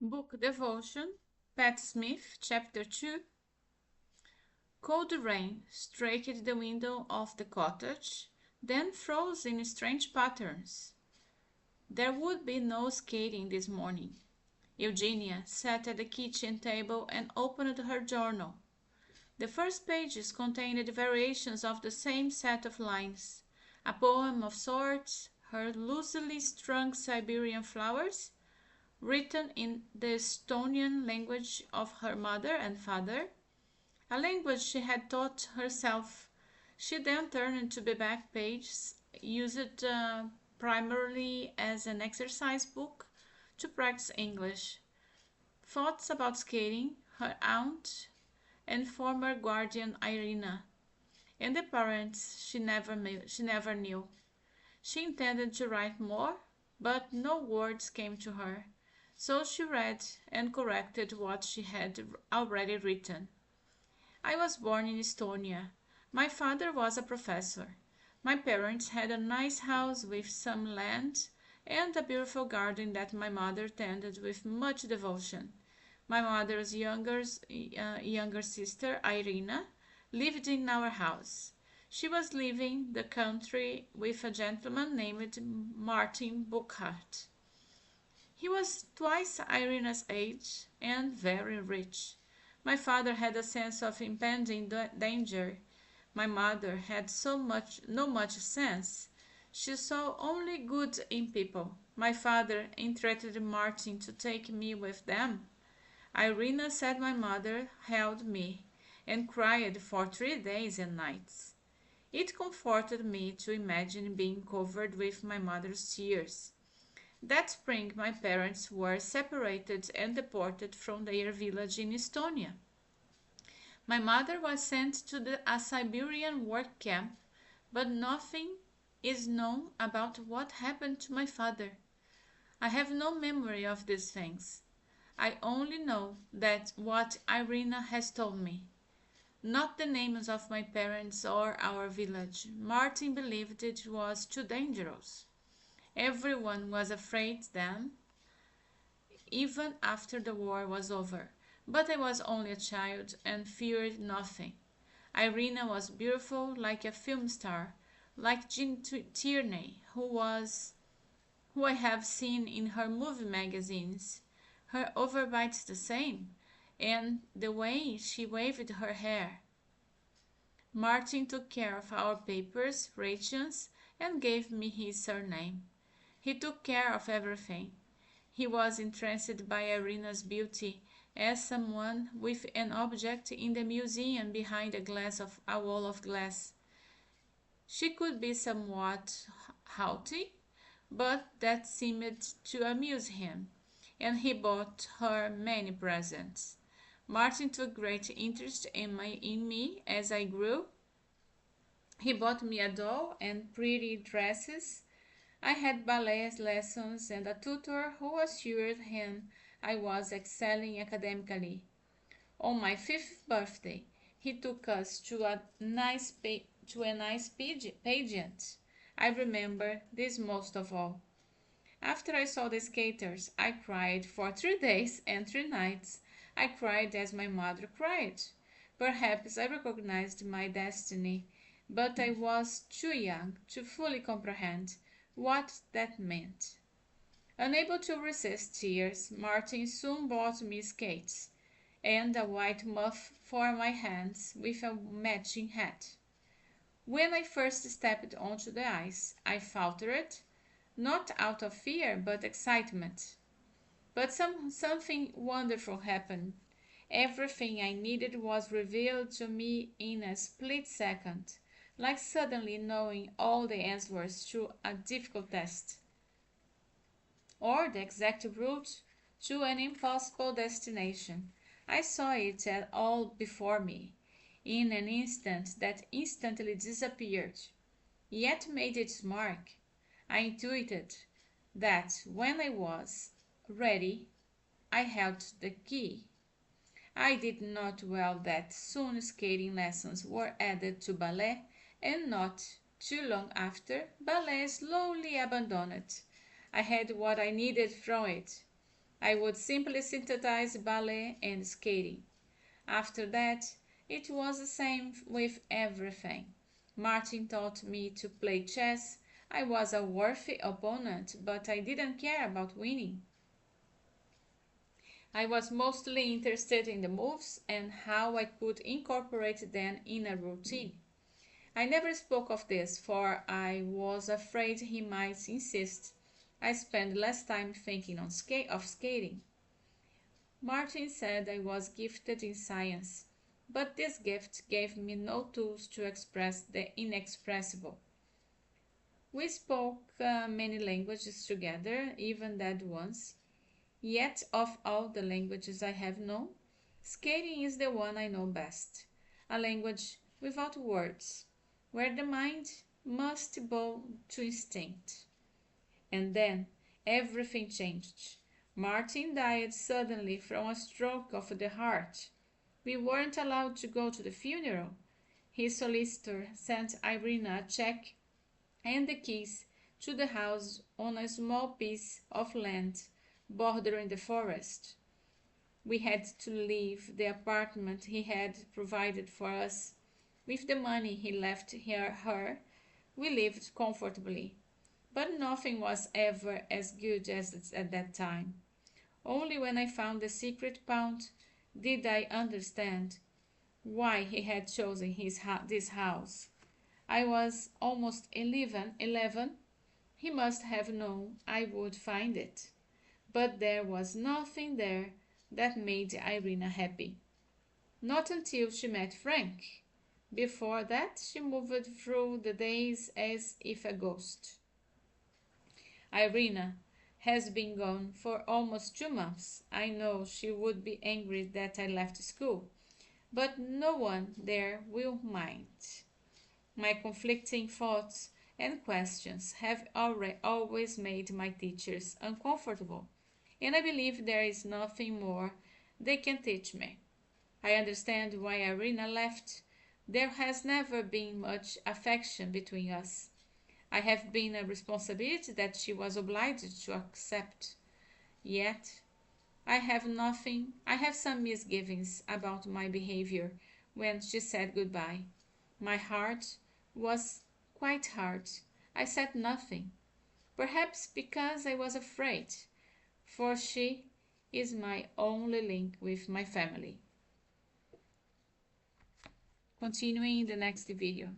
Book Devotion, Patti Smith, Chapter 2. Cold rain struck the window of the cottage, then froze in strange patterns. There would be no skating this morning. Eugenia sat at the kitchen table and opened her journal. The first pages contained variations of the same set of lines, a poem of sorts, her loosely strung Siberian flowers, written in the Estonian language of her mother and father, a language she had taught herself. She then turned to the back pages, used primarily as an exercise book to practice English. Thoughts about skating, her aunt, and former guardian Irina, and the parents she never knew. She intended to write more, but no words came to her, so she read and corrected what she had already written. I was born in Estonia. My father was a professor. My parents had a nice house with some land and a beautiful garden that my mother tended with much devotion. My mother's younger sister, Irina, lived in our house. She was leaving the country with a gentleman named Martin Burkhardt. He was twice Irina's age and very rich. My father had a sense of impending danger. My mother had no much sense. She saw only good in people. My father entreated Martin to take me with them. Irina said my mother held me and cried for 3 days and nights. It comforted me to imagine being covered with my mother's tears. That spring my parents were separated and deported from their village in Estonia. My mother was sent to a Siberian work camp, but nothing is known about what happened to my father. I have no memory of these things. I only know that what Irina has told me. Not the names of my parents or our village. Martin believed it was too dangerous. Everyone was afraid then, even after the war was over. But I was only a child and feared nothing. Irina was beautiful like a film star, like Jean Tierney, who I have seen in her movie magazines. Her overbites the same, and the way she waved her hair. Martin took care of our papers, rations, and gave me his surname. He took care of everything. He was entranced by Irina's beauty, as someone with an object in the museum behind a wall of glass. She could be somewhat haughty, but that seemed to amuse him, and he bought her many presents. Martin took great interest in me as I grew. He bought me a doll and pretty dresses. I had ballet lessons and a tutor who assured him I was excelling academically. On my 5th birthday, he took us to a nice pageant. I remember this most of all. After I saw the skaters, I cried for 3 days and 3 nights. I cried as my mother cried. Perhaps I recognized my destiny, but I was too young to fully comprehend what that meant. Unable to resist tears, Martin soon bought me skates and a white muff for my hands with a matching hat. When I first stepped onto the ice, I faltered, not out of fear but excitement. But something wonderful happened. Everything I needed was revealed to me in a split second, like suddenly knowing all the answers to a difficult test, or the exact route to an impossible destination. I saw it all before me, in an instant that instantly disappeared, yet made its mark. I intuited that when I was ready, I held the key. I did not well that soon skating lessons were added to ballet, and not too long after, ballet slowly abandoned. I had what I needed from it. I would simply synthesize ballet and skating. After that, it was the same with everything. Martin taught me to play chess. I was a worthy opponent, but I didn't care about winning. I was mostly interested in the moves and how I could incorporate them in a routine. I never spoke of this, for I was afraid he might insist I spend less time thinking of skating. Martin said I was gifted in science, but this gift gave me no tools to express the inexpressible. We spoke many languages together, even dead ones. Yet of all the languages I have known, skating is the one I know best, a language without words, where the mind must bow to instinct. And then everything changed. Martin died suddenly from a stroke of the heart. We weren't allowed to go to the funeral. His solicitor sent Irina a check and the keys to the house on a small piece of land bordering the forest. We had to leave the apartment he had provided for us. With the money he left her, we lived comfortably. But nothing was ever as good as at that time. Only when I found the secret pound did I understand why he had chosen this house. I was almost 11. He must have known I would find it. But there was nothing there that made Irina happy. Not until she met Frank. Before that, she moved through the days as if a ghost. Irina has been gone for almost 2 months. I know she would be angry that I left school, but no one there will mind. My conflicting thoughts and questions have always made my teachers uncomfortable, and I believe there is nothing more they can teach me. I understand why Irina left. There has never been much affection between us. I have been a responsibility that she was obliged to accept. Yet I have some misgivings about my behavior when she said goodbye. My heart was quite hard. I said nothing, perhaps because I was afraid, for she is my only link with my family. Continuing in the next video.